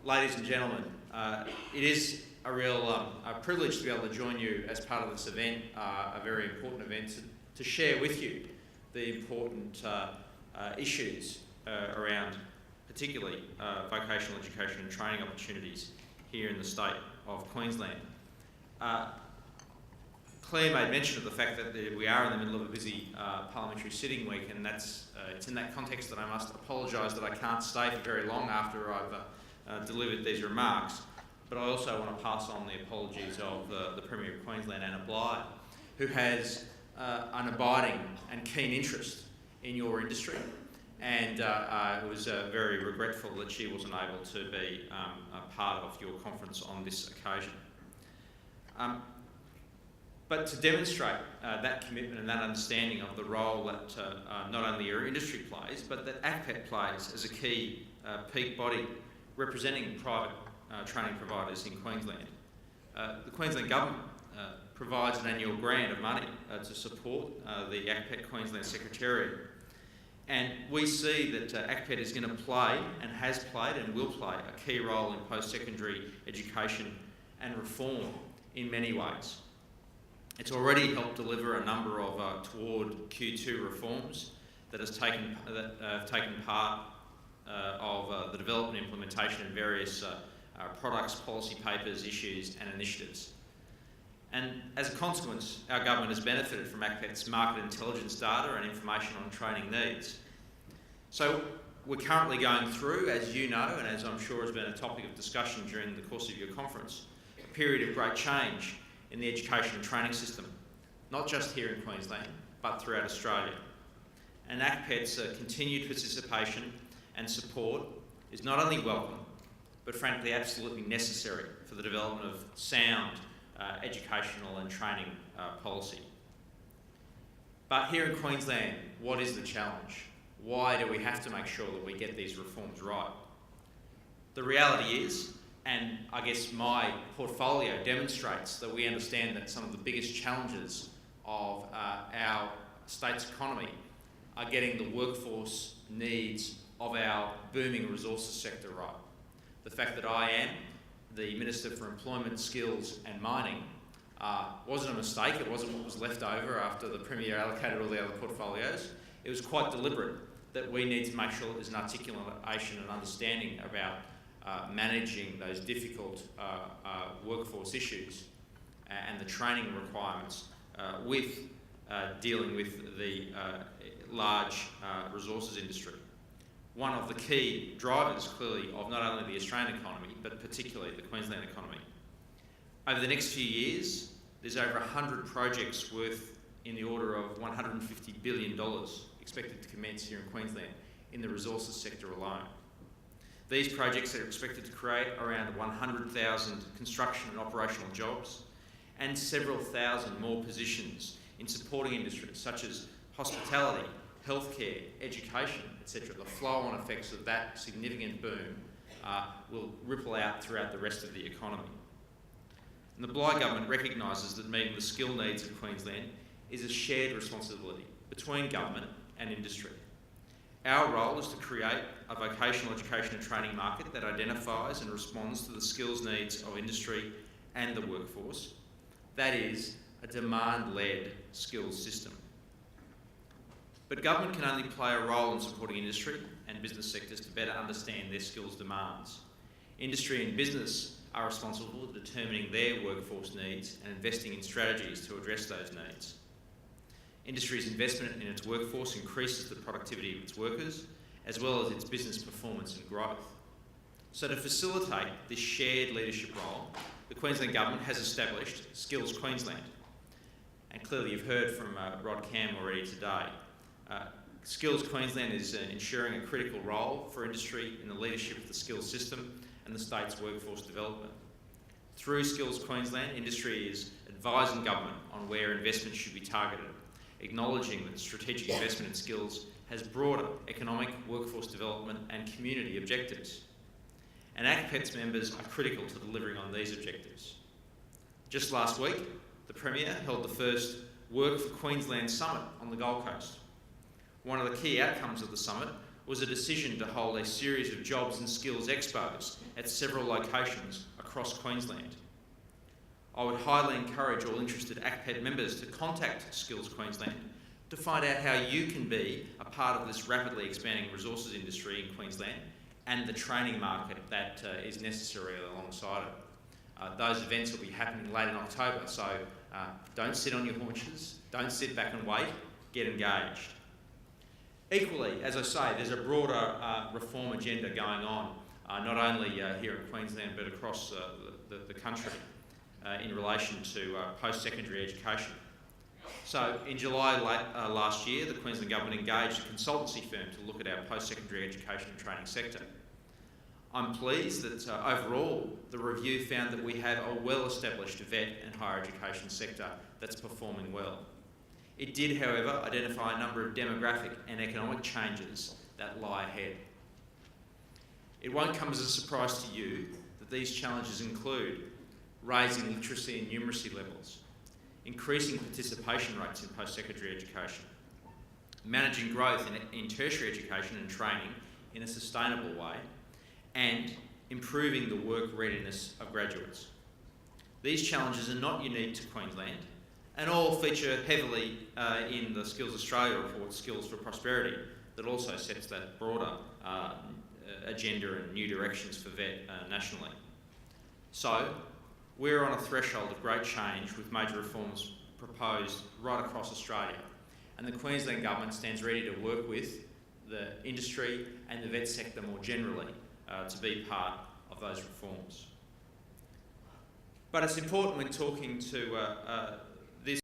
Ladies and gentlemen, it is a real a privilege to be able to join you as part of this event, a very important event, to share with you the important issues around particularly vocational education and training opportunities here in the state of Queensland. Claire made mention of the fact that we are in the middle of a busy parliamentary sitting week, and it's in that context that I must apologise that I can't stay for very long after I've delivered these remarks. But I also want to pass on the apologies of the Premier of Queensland, Anna Bligh, who has an abiding and keen interest in your industry, and was very regretful that she wasn't able to be a part of your conference on this occasion. But to demonstrate that commitment and that understanding of the role that not only your industry plays, but that ACPET plays as a key peak body representing private training providers in Queensland. The Queensland Government provides an annual grant of money to support the ACPET Queensland Secretariat. And we see that ACPET is going to play, and has played and will play, a key role in post-secondary education and reform in many ways. It's already helped deliver a number of toward Q2 reforms that have taken part of the development and implementation of various products, policy papers, issues and initiatives. And as a consequence, our government has benefited from ACPET's market intelligence data and information on training needs. So we're currently going through, as you know, and as I'm sure has been a topic of discussion during the course of your conference, a period of great change in the education and training system, not just here in Queensland, but throughout Australia. And ACPET's continued participation and support is not only welcome, but frankly absolutely necessary for the development of sound educational and training policy. But here in Queensland, what is the challenge? Why do we have to make sure that we get these reforms right? The reality is, and I guess my portfolio demonstrates, that we understand that some of the biggest challenges of our state's economy are getting the workforce needs of our booming resources sector right. The fact that I am the Minister for Employment, Skills and Mining wasn't a mistake. It wasn't what was left over after the Premier allocated all the other portfolios. It was quite deliberate that we need to make sure that there's an articulation and understanding about managing those difficult workforce issues and the training requirements with dealing with the large resources industry. One of the key drivers, clearly, of not only the Australian economy, but particularly the Queensland economy. Over the next few years, there's over 100 projects worth in the order of $150 billion expected to commence here in Queensland in the resources sector alone. These projects are expected to create around 100,000 construction and operational jobs and several thousand more positions in supporting industries such as hospitality, healthcare, education, etc. The flow-on effects of that significant boom will ripple out throughout the rest of the economy. And the Bligh government recognises that meeting the skill needs of Queensland is a shared responsibility between government and industry. Our role is to create a vocational education and training market that identifies and responds to the skills needs of industry and the workforce. That is a demand-led skills system. But government can only play a role in supporting industry and business sectors to better understand their skills demands. Industry and business are responsible for determining their workforce needs and investing in strategies to address those needs. Industry's investment in its workforce increases the productivity of its workers, as well as its business performance and growth. So to facilitate this shared leadership role, the Queensland Government has established Skills Queensland. And clearly you've heard from Rod Cam already today. Skills Queensland is ensuring a critical role for industry in the leadership of the skills system and the state's workforce development. Through Skills Queensland, industry is advising government on where investment should be targeted, acknowledging that strategic investment in skills has broader economic, workforce development and community objectives. And ACPET's members are critical to delivering on these objectives. Just last week, the Premier held the first Work for Queensland Summit on the Gold Coast. One of the key outcomes of the summit was a decision to hold a series of jobs and skills expos at several locations across Queensland. I would highly encourage all interested ACPED members to contact Skills Queensland to find out how you can be a part of this rapidly expanding resources industry in Queensland and the training market that is necessary alongside it. Those events will be happening late in October, so don't sit on your haunches, don't sit back and wait, get engaged. Equally, as I say, there's a broader reform agenda going on, not only here in Queensland but across the country in relation to post-secondary education. So in July last year, the Queensland Government engaged a consultancy firm to look at our post-secondary education and training sector. I'm pleased that overall the review found that we have a well-established vet and higher education sector that's performing well. It did, however, identify a number of demographic and economic changes that lie ahead. It won't come as a surprise to you that these challenges include raising literacy and numeracy levels, increasing participation rates in post-secondary education, managing growth in tertiary education and training in a sustainable way, and improving the work readiness of graduates. These challenges are not unique to Queensland and all feature heavily in the Skills Australia report, Skills for Prosperity, that also sets that broader agenda and new directions for VET nationally. So, we're on a threshold of great change with major reforms proposed right across Australia, and the Queensland Government stands ready to work with the industry and the vet sector more generally to be part of those reforms. But it's important when talking to